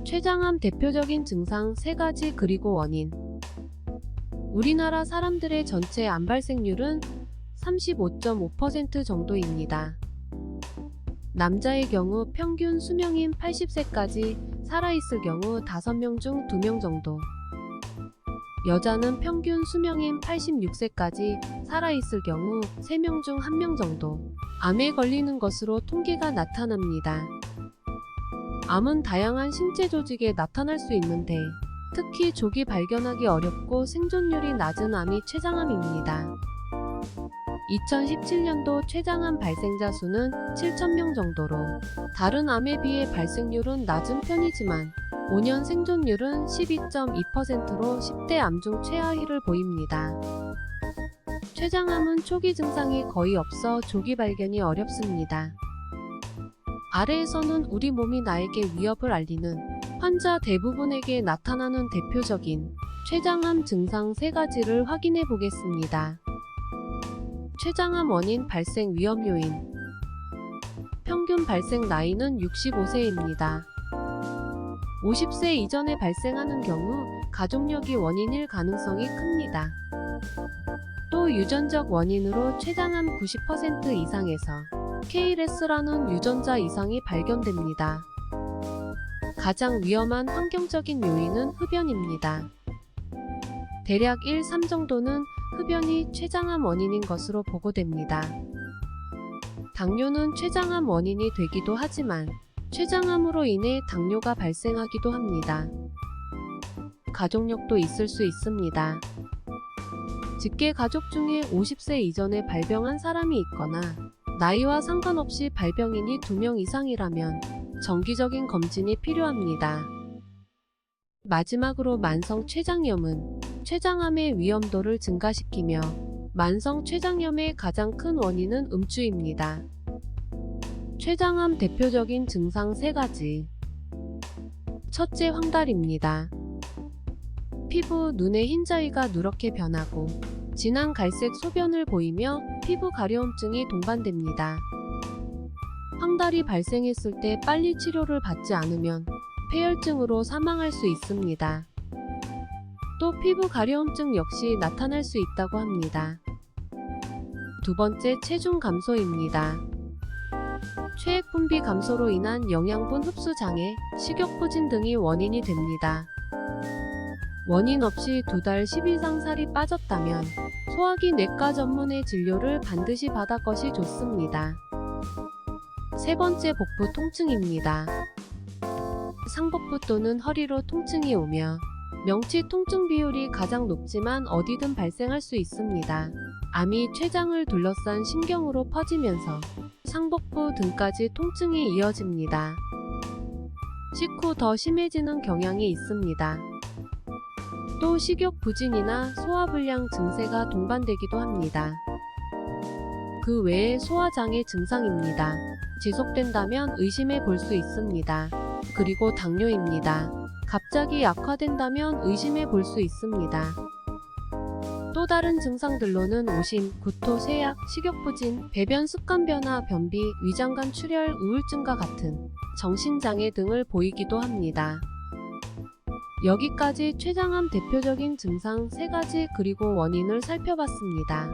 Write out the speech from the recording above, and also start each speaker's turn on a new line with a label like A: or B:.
A: 췌장암 대표적인 증상 3가지 그리고 원인. 우리나라 사람들의 전체 암 발생률은 35.5% 정도입니다. 남자의 경우 평균 수명인 80세까지 살아있을 경우 5명 중 2명 정도, 여자는 평균 수명인 86세까지 살아있을 경우 3명 중 1명 정도 암에 걸리는 것으로 통계가 나타납니다. 암은 다양한 신체 조직에 나타날 수 있는데 특히 조기 발견하기 어렵고 생존율이 낮은 암이 췌장암입니다. 2017년도 췌장암 발생자 수는 7,000명 정도로 다른 암에 비해 발생률은 낮은 편이지만 5년 생존율은 12.2%로 10대 암 중 최하위를 보입니다. 췌장암은 초기 증상이 거의 없어 조기 발견이 어렵습니다. 아래에서는 우리 몸이 나에게 위협을 알리는 환자 대부분에게 나타나는 대표적인 췌장암 증상 3가지를 확인해 보겠습니다. 췌장암 원인 발생 위험 요인. 평균 발생 나이는 65세입니다. 50세 이전에 발생하는 경우 가족력이 원인일 가능성이 큽니다. 또 유전적 원인으로 췌장암 90% 이상에서 KRAS라는 유전자 이상이 발견됩니다. 가장 위험한 환경적인 요인은 흡연입니다. 대략 1, 3 정도는 흡연이 췌장암 원인인 것으로 보고됩니다. 당뇨는 췌장암 원인이 되기도 하지만 췌장암으로 인해 당뇨가 발생하기도 합니다. 가족력도 있을 수 있습니다. 직계 가족 중에 50세 이전에 발병한 사람이 있거나 나이와 상관없이 발병인이 2명 이상이라면 정기적인 검진이 필요합니다. 마지막으로 만성 췌장염은 췌장암의 위험도를 증가시키며 만성 췌장염의 가장 큰 원인은 음주입니다. 췌장암 대표적인 증상 3가지. 첫째, 황달입니다. 피부, 눈의 흰자위가 누렇게 변하고 진한 갈색 소변을 보이며 피부 가려움증이 동반됩니다. 황달이 발생했을 때 빨리 치료를 받지 않으면 폐혈증으로 사망할 수 있습니다. 또 피부 가려움증 역시 나타날 수 있다고 합니다. 두 번째, 체중 감소입니다. 체액 분비 감소로 인한 영양분 흡수 장애, 식욕 부진 등이 원인이 됩니다. 원인 없이 2달 10 이상 살이 빠졌다면 소화기 내과 전문의 진료를 반드시 받아 것이 좋습니다. 세 번째, 복부 통증입니다. 상복부 또는 허리로 통증이 오며 명치 통증 비율이 가장 높지만 어디든 발생할 수 있습니다. 암이 췌장을 둘러싼 신경으로 퍼지면서 상복부 등까지 통증이 이어집니다. 식후 더 심해지는 경향이 있습니다. 또 식욕 부진이나 소화불량 증세가 동반되기도 합니다. 그 외에 소화장애 증상입니다. 지속된다면 의심해 볼 수 있습니다. 그리고 당뇨입니다. 갑자기 약화된다면 의심해 볼 수 있습니다. 또 다른 증상들로는 오심, 구토, 세약, 식욕부진, 배변 습관 변화, 변비, 위장관 출혈, 우울증과 같은 정신장애 등을 보이기도 합니다. 여기까지 췌장암 대표적인 증상 3가지 그리고 원인을 살펴봤습니다.